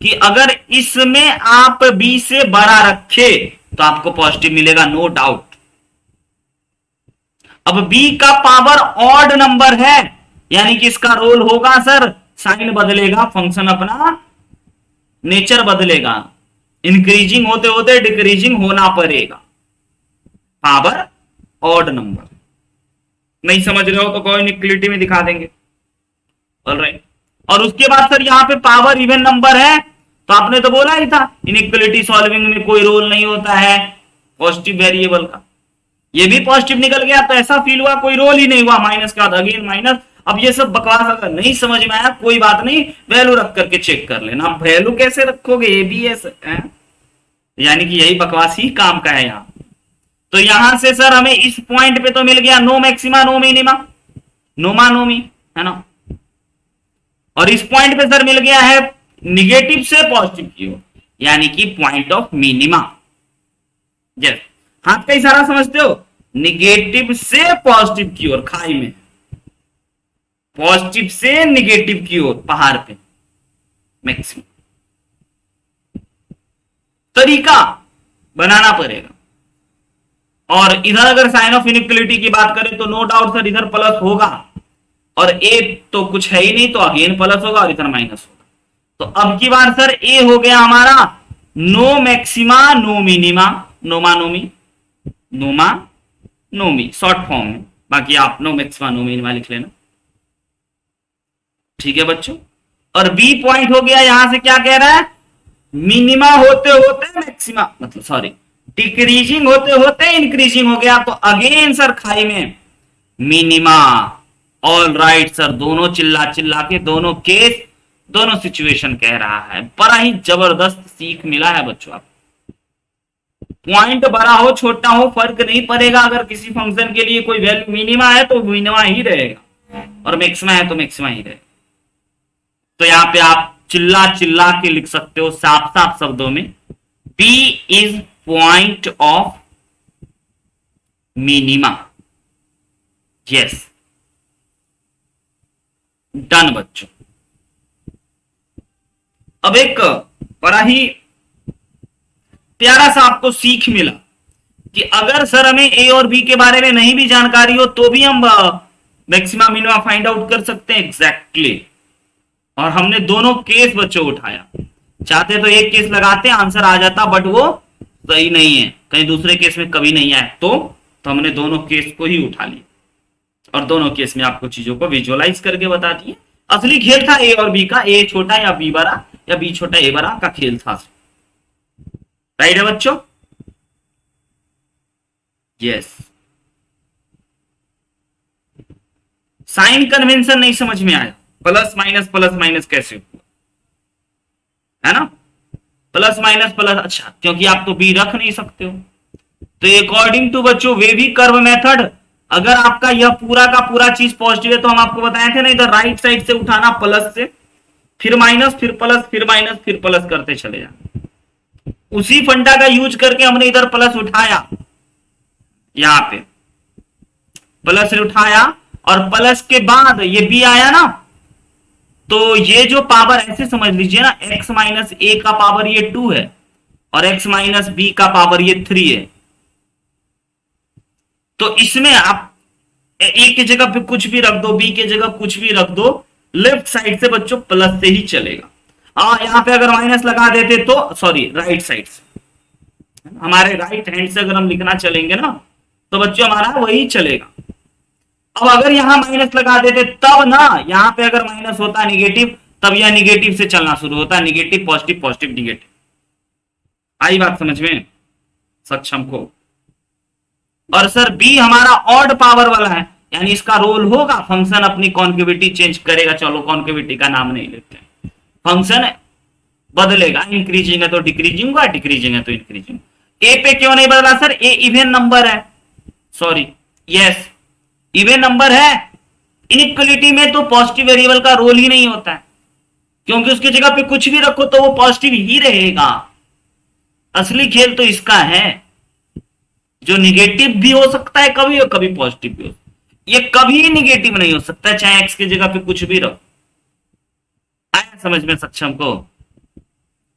कि अगर इसमें आप बी से बड़ा रखे तो आपको पॉजिटिव मिलेगा, नो डाउट, अब बी का पावर ऑड नंबर है, यानी कि इसका रोल होगा सर, साइन बदलेगा, फंक्शन अपना नेचर बदलेगा, इंक्रीजिंग होते होते डिक्रीजिंग होना पड़ेगा, पावर ऑड नंबर। नहीं समझ रहे हो तो कोई इक्वलिटी में दिखा देंगे। ऑलराइट, और उसके बाद सर यहाँ पे पावर इवन नंबर है, तो आपने तो बोला ही था इनइक्वलिटी सॉल्विंग में कोई रोल नहीं होता है पॉजिटिव वेरिएबल का। ये भी पॉजिटिव निकल गया, तो ऐसा फील हुआ कोई रोल ही नहीं हुआ, माइनस का अगेन माइनस। अब ये सब बकवास अगर नहीं समझ में आया कोई बात नहीं, वैल्यू रख करके चेक कर लेना। वैल्यू कैसे रखोगे, एबीएस, यानी कि यही बकवास ही काम का है यहाँ। तो यहां से सर हमें इस पॉइंट पे तो मिल गया नो मैक्सिमा नो मिनिमा, नोमा नोमी, है ना। और इस पॉइंट पे सर मिल गया है निगेटिव से पॉजिटिव की ओर, यानी कि पॉइंट ऑफ मिनिमा। यस, हाथ का इशारा समझते हो, निगेटिव से पॉजिटिव की ओर खाई में, पॉजिटिव से निगेटिव की ओर पहाड़ पे मैक्सिमम। तरीका बनाना पड़ेगा। और इधर अगर साइन ऑफ इनइक्वलिटी की बात करें तो नो डाउट सर इधर प्लस होगा, और ए तो कुछ है ही नहीं, तो अगेन प्लस होगा और इधर माइनस होगा। तो अब की बार सर ए हो गया हमारा नो मैक्सिमा नो मिनिमा, नोमा नोमी, नोमा नोमी शॉर्ट फॉर्म में, बाकी आप नो मैक्सिमा नो मिनिमा लिख लेना, ठीक है बच्चों। और बी पॉइंट हो गया, यहां से क्या कह रहा है, मिनिमा होते होते मैक्सिमा, मतलब सॉरी डिक्रीजिंग होते होते इंक्रीजिंग हो गया, तो अगेन सर खाई में मिनिमा। ऑल राइट सर, दोनों चिल्ला चिल्ला के दोनों केस दोनों सिचुएशन कह रहा है। बड़ा ही जबरदस्त सीख मिला है बच्चों आप। पॉइंट बड़ा हो छोटा हो फर्क नहीं पड़ेगा, अगर किसी फंक्शन के लिए कोई वैल्यू मिनिमा है तो मिनिमा ही रहेगा, और मैक्सिमा है तो मैक्सिमा ही रहेगा। तो यहां पे आप चिल्ला चिल्ला के लिख सकते हो साफ साफ शब्दों में, P is point of minima. Yes, done बच्चों। अब एक बड़ा ही प्यारा सा आपको सीख मिला कि अगर सर हमें ए और बी के बारे में नहीं भी जानकारी हो तो भी हम मैक्सिमा मिनिमा फाइंड आउट कर सकते हैं एग्जैक्टली। और हमने दोनों केस बच्चों उठाया, चाहते तो एक केस लगाते आंसर आ जाता, बट वो सही नहीं है, कहीं दूसरे केस में कभी नहीं आए, तो हमने दोनों केस को ही उठा लिया और दोनों केस में आपको चीजों को विजुअलाइज करके बता दिए। असली खेल था ए और बी का, ए छोटा या बी बड़ा या बी छोटा ए बड़ा का खेल था। राइट है बच्चों, यस। साइन कन्वेंशन नहीं समझ में आया, प्लस माइनस कैसे हुआ, है ना, प्लस माइनस प्लस, अच्छा क्योंकि आप तो बी रख नहीं सकते हो। तो अकॉर्डिंग टू बच्चों वेवी कर्व मेथड, अगर आपका यह पूरा का पूरा चीज पॉजिटिव है तो हम आपको बताए थे ना, इधर राइट साइड से उठाना प्लस से, फिर माइनस, फिर प्लस, फिर माइनस, फिर प्लस करते चले जाना। उसी फंडा का यूज करके हमने इधर प्लस उठाया, यहां पे प्लस उठाया, और प्लस के बाद ये बी आया ना, तो ये जो पावर ऐसे समझ लीजिए ना, x माइनस ए का पावर ये 2 है और x माइनस बी का पावर ये 3 है। तो इसमें आप ए की जगह पे कुछ भी रख दो, बी की जगह कुछ भी रख दो, लेफ्ट साइड से बच्चों प्लस से ही चलेगा। यहां पे अगर माइनस लगा देते तो सॉरी राइट साइड से, हमारे राइट हैंड से अगर हम लिखना चलेंगे ना तो बच्चों हमारा वही चलेगा। अब अगर यहां माइनस लगा देते तब ना, यहां पे अगर माइनस होता निगेटिव तब यह निगेटिव से चलना शुरू होता, निगेटिव पॉजिटिव पॉजिटिव निगेटिव। आई बात समझ में सक्षम को। और सर बी हमारा ऑड पावर वाला है, यानी इसका रोल होगा फंक्शन अपनी कॉन्केविटी चेंज करेगा। चलो कॉन्केविटी का नाम नहीं लेते, फंक्शन बदलेगा, इंक्रीजिंग है तो डिक्रीजिंग होगा, डिक्रीजिंग है तो इंक्रीजिंग। ए पे क्यों नहीं बदला सर, ए इवन नंबर है, सॉरी यस इवन नंबर है। इनइक्वलिटी में तो पॉजिटिव वेरिएबल का रोल ही नहीं होता है, क्योंकि उसकी जगह पे कुछ भी रखो तो वो पॉजिटिव ही रहेगा। असली खेल तो इसका है, जो निगेटिव भी हो सकता है कभी और कभी पॉजिटिव भी हो, ये कभी निगेटिव नहीं हो सकता चाहे एक्स की जगह पे कुछ भी रहो। आया समझ में सक्षम को।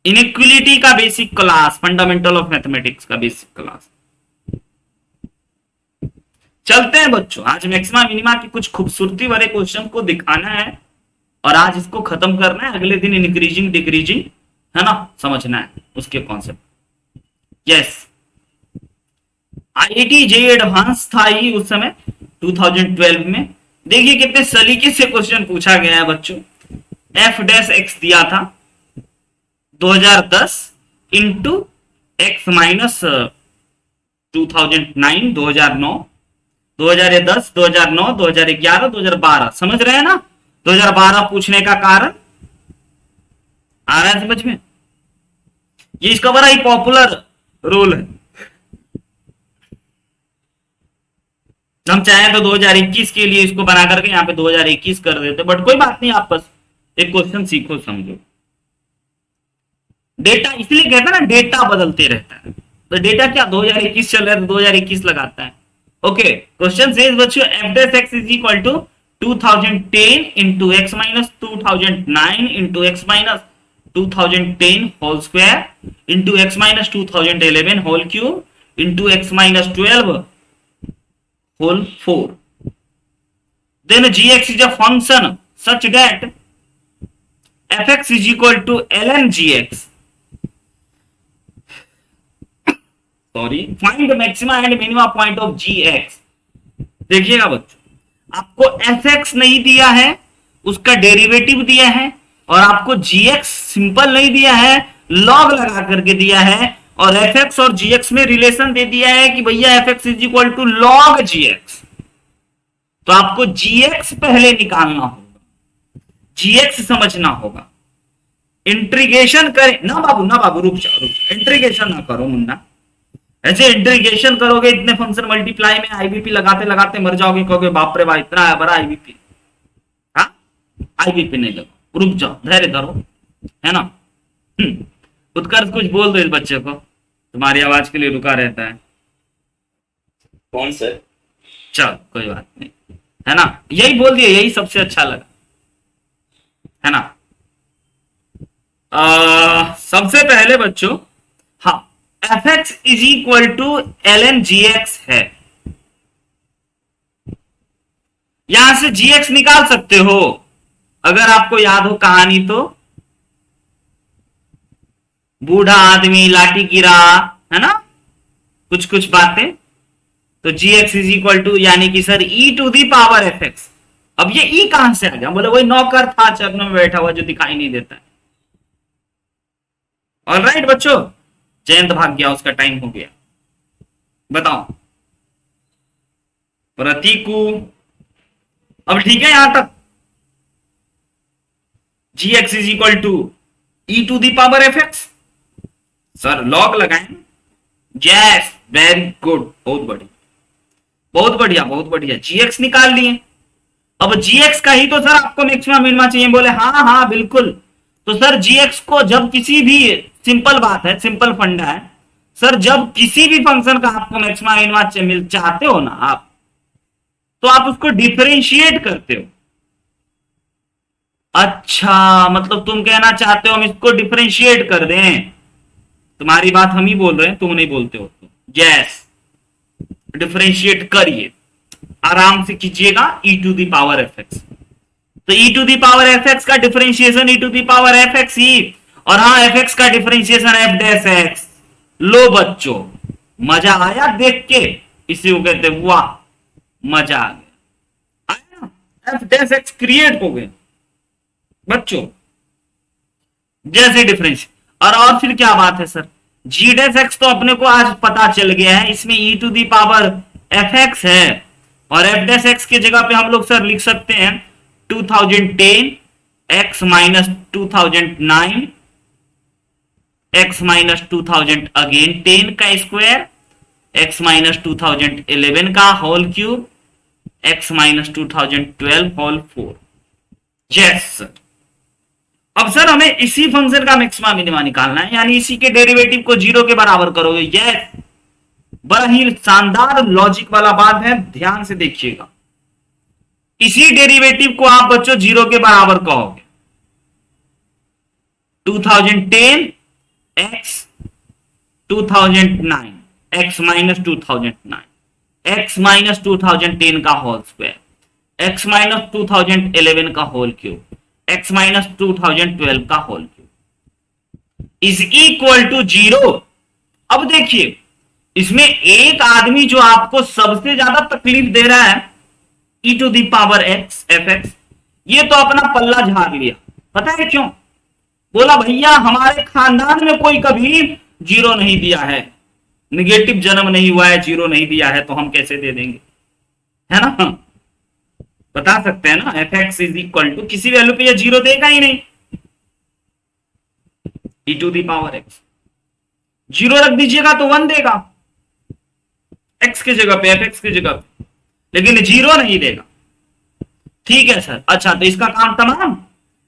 इनइक्वलिटी का basic class, fundamental of mathematics का बेसिक क्लास। चलते हैं बच्चों, आज मैक्सिमा मिनिमा की कुछ खूबसूरती वाले क्वेश्चन को दिखाना है और आज इसको खत्म करना है, अगले दिन इंक्रीजिंग डिक्रीजिंग है ना समझना है उसके concept. Yes, IIT JEE advance था ही उस समय 2012 में। देखिए कितने सलीके से क्वेश्चन पूछा गया है बच्चों। एफ डैश एक्स दिया था 2010 इंटू एक्स माइनस 2009, 2009, 2010, 2009, 2011, 2012, समझ रहे हैं ना। 2012 पूछने का कारण आ रहा है समझ में। ये इसका बड़ा ही पॉपुलर रोल है। हम चाहें तो 2021 के लिए इसको बना करके यहाँ पे 2021 कर देते, बट कोई बात नहीं, आप बस एक क्वेश्चन सीखो समझो। डेटा इसलिए कहता है ना, डेटा बदलते रहता है, तो डेटा क्या 2021 चल रहा है तो 2021 लगाता है। ओके, क्वेश्चन सेज बच्चों f dash x is equal to 2010 into x minus 2009 into x minus 2010 whole square into x minus 2011 whole cube into x minus 12 whole 4. Then gx is a function such that fx is equal to ln gx. Sorry, find the maxima and minima point of gx. देखिएगा बच्चों, आपको fx नहीं दिया है, उसका derivative दिया है, और आपको gx सिंपल नहीं दिया है, लॉग लगा करके दिया है, और fx और gx में रिलेशन दे दिया है कि भैया fx is equal to log gx। तो आपको gx पहले निकालना होगा, gx समझना होगा। इंट्रीगेशन करें ना बाबू रुक जाओ, इंट्रीगेशन ना करो मुन्ना। ऐसे इंट्रीगेशन करोगे इतने फंक्शन मल्टीप्लाई में आईबीपी लगाते लगाते मर जाओगे, कहोगे बाप रे बाप इतना बड़ा आईबीपी। हाँ, आईबीपी नहीं लगो, रुक जाओ, धैर्य धरो, है ना। उत्कर्ष कुछ बोल दो इस बच्चे को, तुम्हारी आवाज के लिए रुका रहता है। कौन सर? चल कोई बात नहीं, है ना, यही बोल दिया, यही सबसे अच्छा लगा, है ना। सबसे पहले बच्चों, हाँ, f x is equal to l n g x है। यहां से जी एक्स निकाल सकते हो अगर आपको याद हो कहानी तो। बूढ़ा आदमी लाठी गिरा, है ना, कुछ कुछ बातें। तो g x is equal to यानी कि sir e to the power f x. अब ये ई कहां से आ गया? बोले वही नौकर था चरणों में बैठा हुआ जो दिखाई नहीं देता है। ऑलराइट बच्चों, जयंत भाग गया, उसका टाइम हो गया। बताओ प्रतीकु, अब ठीक है यहां तक। G x is equal to e to the power f x, sir log लगाएं। यस, वेरी गुड, बहुत बढ़िया बहुत बढ़िया बहुत बढ़िया। जीएक्स निकाल लिए। अब जीएक्स का ही तो सर आपको मैक्सिमम मिनिमा चाहिए। बोले हाँ हाँ बिल्कुल। तो सर जीएक्स को जब किसी भी, सिंपल बात है, सिंपल फंडा है सर, जब किसी भी फंक्शन का आपको मैक्सिमम मिनिमा चाहते हो ना आप, तो आप उसको डिफरेंशिएट करते हो। अच्छा, मतलब तुम कहना चाहते हो हम इसको डिफरेंशिएट कर दें। तुम्हारी बात हम ही बोल रहे हैं, तुम नहीं बोलते हो। यस, डिफरेंशिएट करिए, आराम से कीजिएगा e to the power f x. तो e to the power f x का differentiation e to the power f x ही, और हाँ एफ एक्स का डिफरेंशिएशन एफ डैश एक्स। लो बच्चों, मजा आया देख के? इसी को कहते वाह मजा आ गया, आया ना। एफ डैश एक्स क्रिएट हो गए बच्चों, जैसे डिफरेंस। और फिर क्या बात है सर, जी डैश एक्स तो अपने को आज पता चल गया है, इसमें e to the power f x है, और एफ डैश एक्स की जगह पे हम लोग सर लिख सकते हैं 2010 x minus 2009 x minus 2000 again 10 का स्क्वायर, एक्स माइनस 2011 का whole cube, x minus 2012 whole 4। Yes sir. अब सर हमें इसी फंक्शन का मैक्सिमा मिनिमा निकालना है, यानी इसी के डेरिवेटिव को जीरो के बराबर करोगे। यस, बड़ा ही शानदार लॉजिक वाला बात है, ध्यान से देखिएगा। इसी डेरिवेटिव को आप बच्चों जीरो के बराबर कहोगे। 2010 x 2009 x minus 2009, x minus 2010 का होल स्क्वायर, x माइनस 2011 का होल क्यूब, x माइनस 2012 का whole cube is equal to 0। अब देखिए इसमें एक आदमी जो आपको सबसे ज्यादा तकलीफ दे रहा है e to the power x fx, ये तो अपना पल्ला झाड़ लिया। पता है क्यों? बोला भैया हमारे खानदान में कोई कभी जीरो नहीं दिया है, निगेटिव जन्म नहीं हुआ है, जीरो नहीं दिया है, तो हम कैसे दे देंगे, है ना? बता सकते हैं ना f x is equal to किसी वैल्यू पे ये जीरो देगा ही नहीं, e to the power x। Zero रख दीजिएगा तो 1 देगा x की जगह पे, एफ एक्स की जगह पे, लेकिन जीरो नहीं देगा। ठीक है सर, अच्छा तो इसका काम तमाम,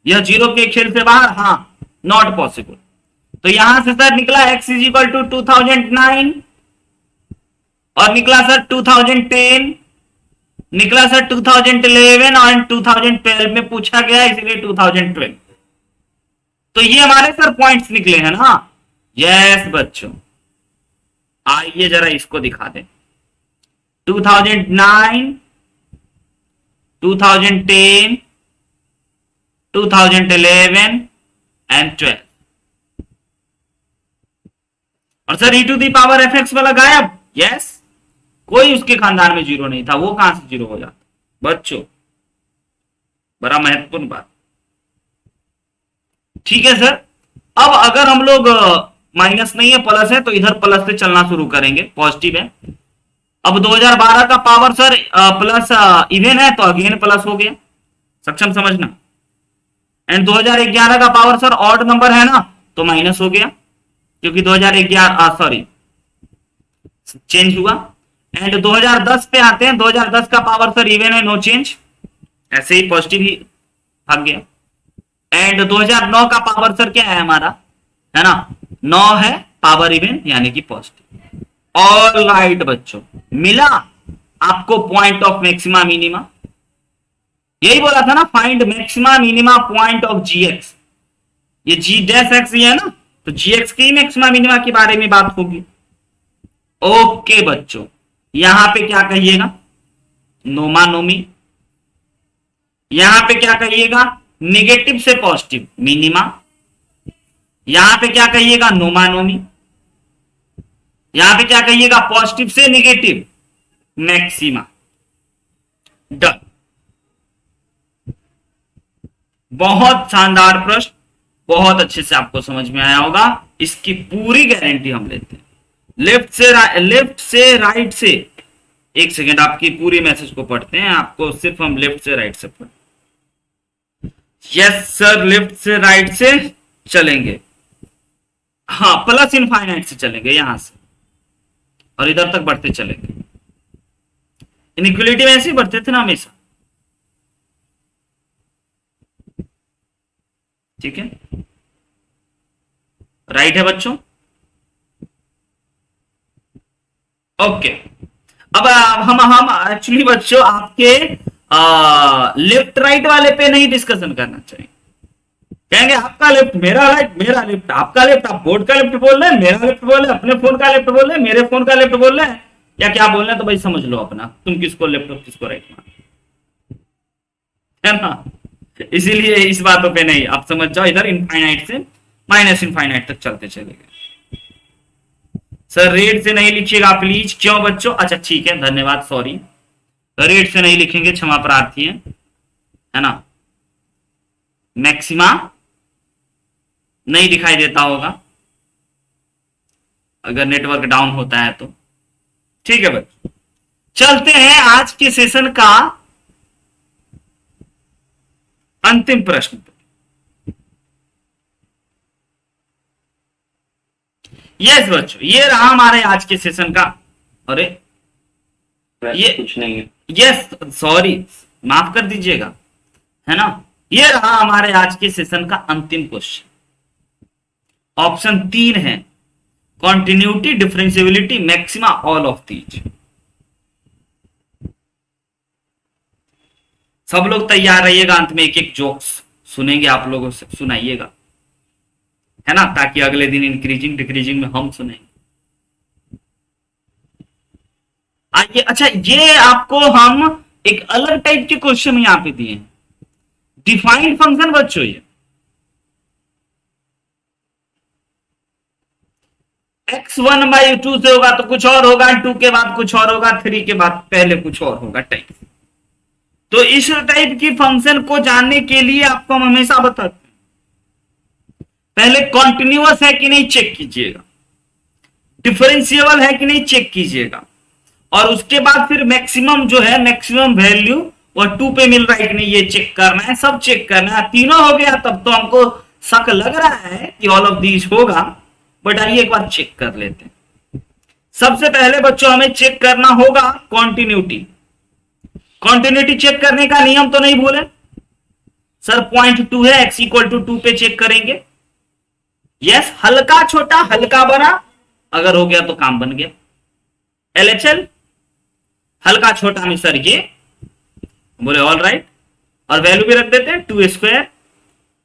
यह जीरो के खेल से बाहर, हाँ नॉट पॉसिबल। तो यहां से सर निकला x इज इक्वल टू 2009 और निकला सर 2010, निकला सर 2011 और 2012 में पूछा गया इसलिए 2012। तो ये हमारे सर पॉइंट्स निकले हैं ना। यस बच्चों, आइए जरा इसको दिखा दें। 2009, 2010, 2011 एंड 12। और sir e to the power f x वाला गायब। यस, कोई उसके खानदान में जीरो नहीं था, वो कहां से जीरो हो जाता बच्चों? बड़ा महत्वपूर्ण बात। ठीक है सर, अब अगर हम लोग माइनस नहीं है प्लस है तो इधर प्लस से चलना शुरू करेंगे, पॉजिटिव है। अब 2012 का पावर सर प्लस इवन है तो अगेन प्लस हो गया, सक्षम समझना। एंड 2011 का पावर सर ऑड नंबर है ना तो माइनस हो गया, क्योंकि 2011 सॉरी चेंज हुआ। एंड 2010 पे आते हैं, 2010 का पावर सर इवन है, नो चेंज, ऐसे ही पॉजिटिव ही भाग गया। एंड 2009 का पावर सर क्या है हमारा, है ना 9 है, पावर इवन यानी कि पॉजिटिव। ऑल राइट बच्चों, मिला आपको पॉइंट ऑफ मैक्सिमा मिनिमा। यही बोला था ना, find maxima minima point of g x. ये जी डैश एक्स है ना, तो जी एक्स की मैक्सिमा मिनिमा के बारे में बात होगी। ओके बच्चों, यहां पे क्या कहिएगा, नोमा नोमी। यहां पे क्या कहिएगा, निगेटिव से पॉजिटिव मिनिमा। यहां पे क्या कहिएगा, नोमा नोमी। यहां पे क्या कहिएगा, पॉजिटिव से निगेटिव मैक्सिमा। डन। बहुत शानदार प्रश्न, बहुत अच्छे से आपको समझ में आया होगा, इसकी पूरी गारंटी हम लेते हैं। लेफ्ट से राइट से, एक सेकेंड आपकी पूरी मैसेज को पढ़ते हैं, आपको सिर्फ हम लेफ्ट से राइट से पढ़। यस सर, लेफ्ट से राइट से चलेंगे, हाँ प्लस इनफाइनाइट से चलेंगे यहां से और इधर तक बढ़ते चलेंगे। इनइक्वलिटी में ऐसे ही बढ़ते थे ना हमेशा, ठीक है। राइट है बच्चों, ओके। अब हम एक्चुअली बच्चों आपके लेफ्ट राइट वाले पे नहीं डिस्कशन करना चाहिए। कहेंगे आपका लेफ्ट मेरा राइट, मेरा लेफ्ट आपका लेफ्ट, आप बोर्ड का लेफ्ट बोल रहे हैं, मेरा लेफ्ट बोल रहे हैं, अपने फोन का लेफ्ट बोल रहे हैं, मेरे फोन का लेफ्ट बोल रहे हैं, या क्या बोल रहे हैं, तो भाई समझ लो अपना, तुम किसको लेफ्ट और किसको राइट मान, है ना। इसीलिए इस बातों पे नहीं, आप समझ जाओ, इधर इनफाइनाइट से माइनस इनफाइनाइट तक चलते चलेंगे। सर रेड से नहीं लिखिएगा प्लीज, क्यों बच्चों? अच्छा ठीक है, धन्यवाद, सॉरी, रेड से नहीं लिखेंगे, क्षमा प्रार्थी है ना। मैक्सिमा नहीं दिखाई देता होगा अगर नेटवर्क डाउन होता है तो, ठीक है बच्चों। चलते हैं आज के सेशन का अंतिम प्रश्न। यस बच्चों, ये रहा हमारे आज के सेशन का, अरे ये कुछ नहीं है, यस सॉरी, माफ कर दीजिएगा, है ना। ये रहा हमारे आज के सेशन का अंतिम क्वेश्चन। ऑप्शन 3 है, continuity, differentiability, maxima, all of these. सब लोग तैयार रहिएगा, अंत में एक एक जोक्स सुनेंगे आप लोगों से, सुनाइएगा, है ना, ताकि अगले दिन इंक्रीजिंग डिक्रीजिंग में हम सुनेंगे। आइए, अच्छा ये आपको हम एक अलग टाइप के क्वेश्चन यहाँ पे दिए हैं, डिफाइंड फंक्शन बच्चों। ये x1/2 से होगा तो कुछ और होगा, 2 के बाद कुछ और होगा, 3 के बाद पहले कुछ और होगा टाइप। तो इस टाइप की फंक्शन को जानने के लिए आपको हम हमेशा बताते हैं पहले कॉन्टिन्यूअस है कि नहीं चेक कीजिएगा, डिफरेंशिएबल है कि नहीं चेक कीजिएगा, और उसके बाद फिर मैक्सिमम जो है मैक्सिमम वैल्यू वो 2 पे मिल रहा है कि नहीं ये चेक करना है, सब चेक करना है। तीनों हो गया तब तो हमको शक लग रहा है कि ऑल ऑफ दीज होगा, बट आइए एक बार चेक कर लेते हैं। सबसे पहले बच्चों हमें चेक करना होगा कॉन्टिन्यूटी। कॉन्टिन्यूटी चेक करने का नियम तो नहीं भूले सर, 0.2 है, x इक्वल टू 2 पे चेक करेंगे। यस, हल्का छोटा हल्का बड़ा, अगर हो गया तो काम बन गया। LHL हल्का छोटा में सर ये बोले ऑल राइट, और वैल्यू भी रख देते हैं 2²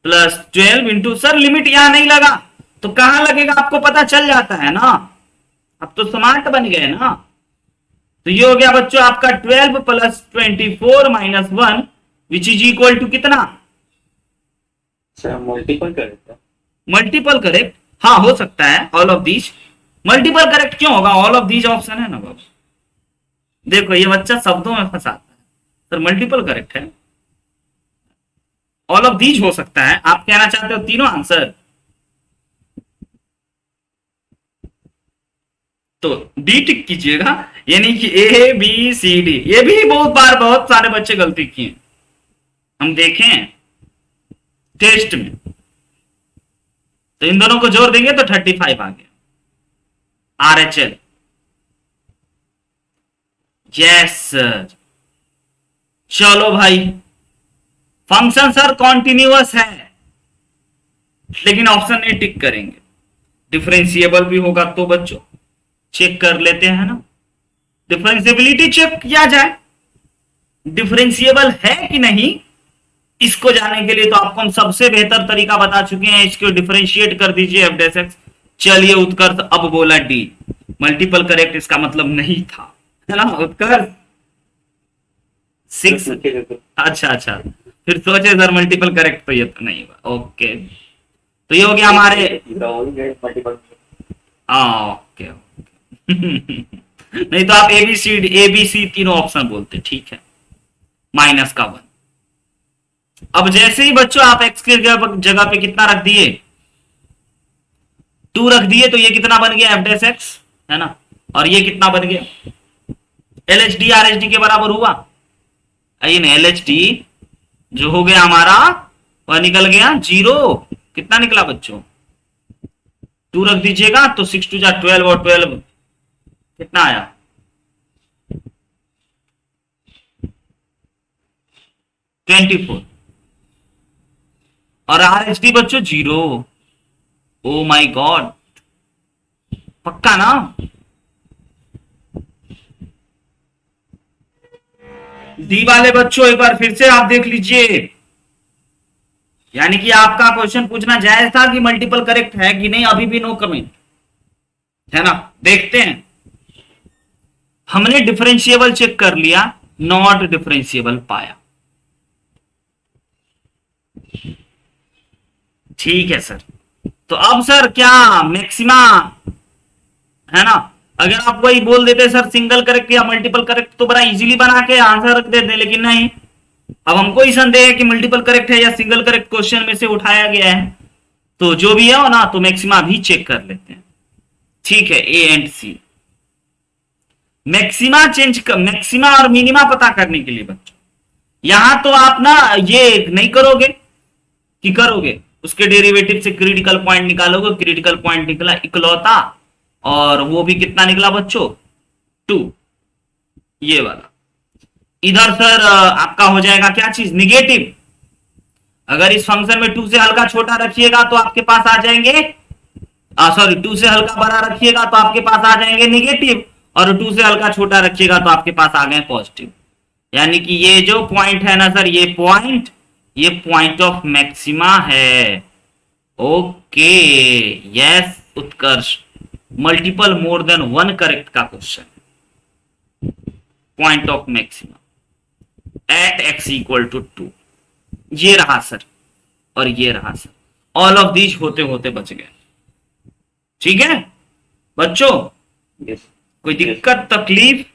प्लस 12 इंटू, सर लिमिट यहां नहीं लगा तो कहां लगेगा आपको पता चल जाता है ना, अब तो स्मार्ट बन गए ना। तो ये हो गया बच्चों आपका 12 plus 24 minus 1 which is equal to कितना, sir multiple correct. Multiple correct, हाँ हो सकता है all of these. Multiple correct क्यों होगा, ऑल ऑफ दीज ऑप्शन है ना बाबू। देखो ये बच्चा शब्दों में फंसाता है, सर मल्टीपल करेक्ट है, ऑल ऑफ दीज हो सकता है। आप कहना चाहते हो तीनों आंसर, तो डी टिक कीजिएगा, यानी कि ABCD। ये भी बहुत बार बहुत सारे बच्चे गलती किए, हम देखें टेस्ट में, तो इन दोनों को जोड़ देंगे तो 35 आ गया। RHL, yes sir. चलो भाई, फंक्शन सर कॉन्टिन्यूअस है लेकिन ऑप्शन नहीं टिक करेंगे, डिफरेंशिएबल भी होगा तो बच्चों चेक कर लेते हैं ना, डिफरेंशिएबिलिटी चेक किया जाए, डिफरेंशिएबल है कि नहीं इसको जानने के लिए तो आपको हम सबसे बेहतर तरीका बता चुके हैं, इसको डिफरेंशिएट कर दीजिए f'। चलिए उत्कर्ष अब बोला डी, मल्टीपल करेक्ट इसका मतलब नहीं था, है ना उत्कर्ष 6। अच्छा अच्छा, फिर सोचे सर मल्टीपल करेक्ट तो ये तो नहीं हुआ, ओके। तो ये हो गया हमारे, ओके नहीं तो आप ABC तीनों ऑप्शन बोलते, ठीक है, -1। अब जैसे ही बच्चों आप x के जगह पे कितना रख दिए, 2 रख दिए, तो ये कितना बन गया f', है ना, और ये कितना बन गया LHD RHD के बराबर हुआ। आइए ना, LHD जो हो गया हमारा वह निकल गया 0, कितना निकला बच्चों 2 रख दीजिएगा तो 6 2 जा 12 और 12 कितना आया 24, और RHD बच्चों 0। ओ माय गॉड, पक्का ना, डी वाले बच्चों एक बार फिर से आप देख लीजिए, यानी कि आपका क्वेश्चन पूछना जायज था कि मल्टीपल करेक्ट है कि नहीं, अभी भी नो कमेंट, है ना। देखते हैं, हमने डिफरेंशिएबल चेक कर लिया, नॉट डिफरेंशिएबल पाया, ठीक है सर। तो अब सर क्या मैक्सिमा, है ना, अगर आप वही बोल देते सर सिंगल करेक्ट या मल्टीपल करेक्ट तो बड़ा इजीली बना के आंसर रख देते, लेकिन नहीं, अब हमको ही संदेह है कि मल्टीपल करेक्ट है या सिंगल करेक्ट क्वेश्चन में से उठाया गया है, तो जो भी है ना तो मैक्सिमा भी चेक कर लेते हैं, ठीक है। A and C maxima maxima और मिनिमा पता करने के लिए बच्चों, यहां तो आप ना ये नहीं करोगे कि करोगे, उसके डेरिवेटिव से क्रिटिकल पॉइंट निकालोगे, क्रिटिकल पॉइंट निकला इकलौता, और वो भी कितना निकला बच्चों 2, ये वाला। इधर सर आपका हो जाएगा क्या चीज निगेटिव, अगर इस फंक्शन में 2 से हल्का छोटा रखिएगा तो आपके पास आ जाएंगे, सॉरी 2 से हल्का बड़ा रखिएगा तो आपके पास आ जाएंगे निगेटिव, और 2 से हल्का छोटा रखिएगा तो आपके पास आ गए पॉजिटिव। यानी कि ये जो पॉइंट है ना सर, ये पॉइंट ऑफ मैक्सिमा है, okay yes Utkarsh, multiple more than 1 correct का question, point of maximum at x equal to 2। ये रहा सर और ये रहा सर, ऑल ऑफ दीज होते होते बच गए। ठीक है बच्चों, यस। कोई दिक्कत तकलीफ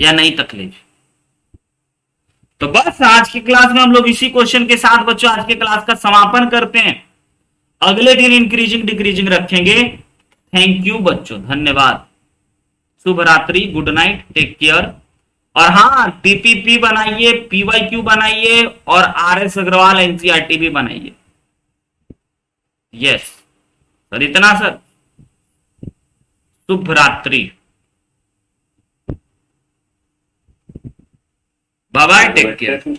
या नहीं तकलीफ? तो बस आज की क्लास में हम लोग इसी क्वेश्चन के साथ बच्चों आज के क्लास का समापन करते हैं। अगले दिन इंक्रीजिंग डिक्रीजिंग रखेंगे। थैंक यू बच्चों, धन्यवाद, शुभ रात्रि, गुड नाइट, टेक केयर। और हाँ, टीपीपी बनाइए, पीवाईक्यू बनाइए और आरएस अग्रवाल एनसीईआरटी भी बनाइए। यस सर, इतना सर, शुभ रात्रि, बाय बाय, टेक केयर।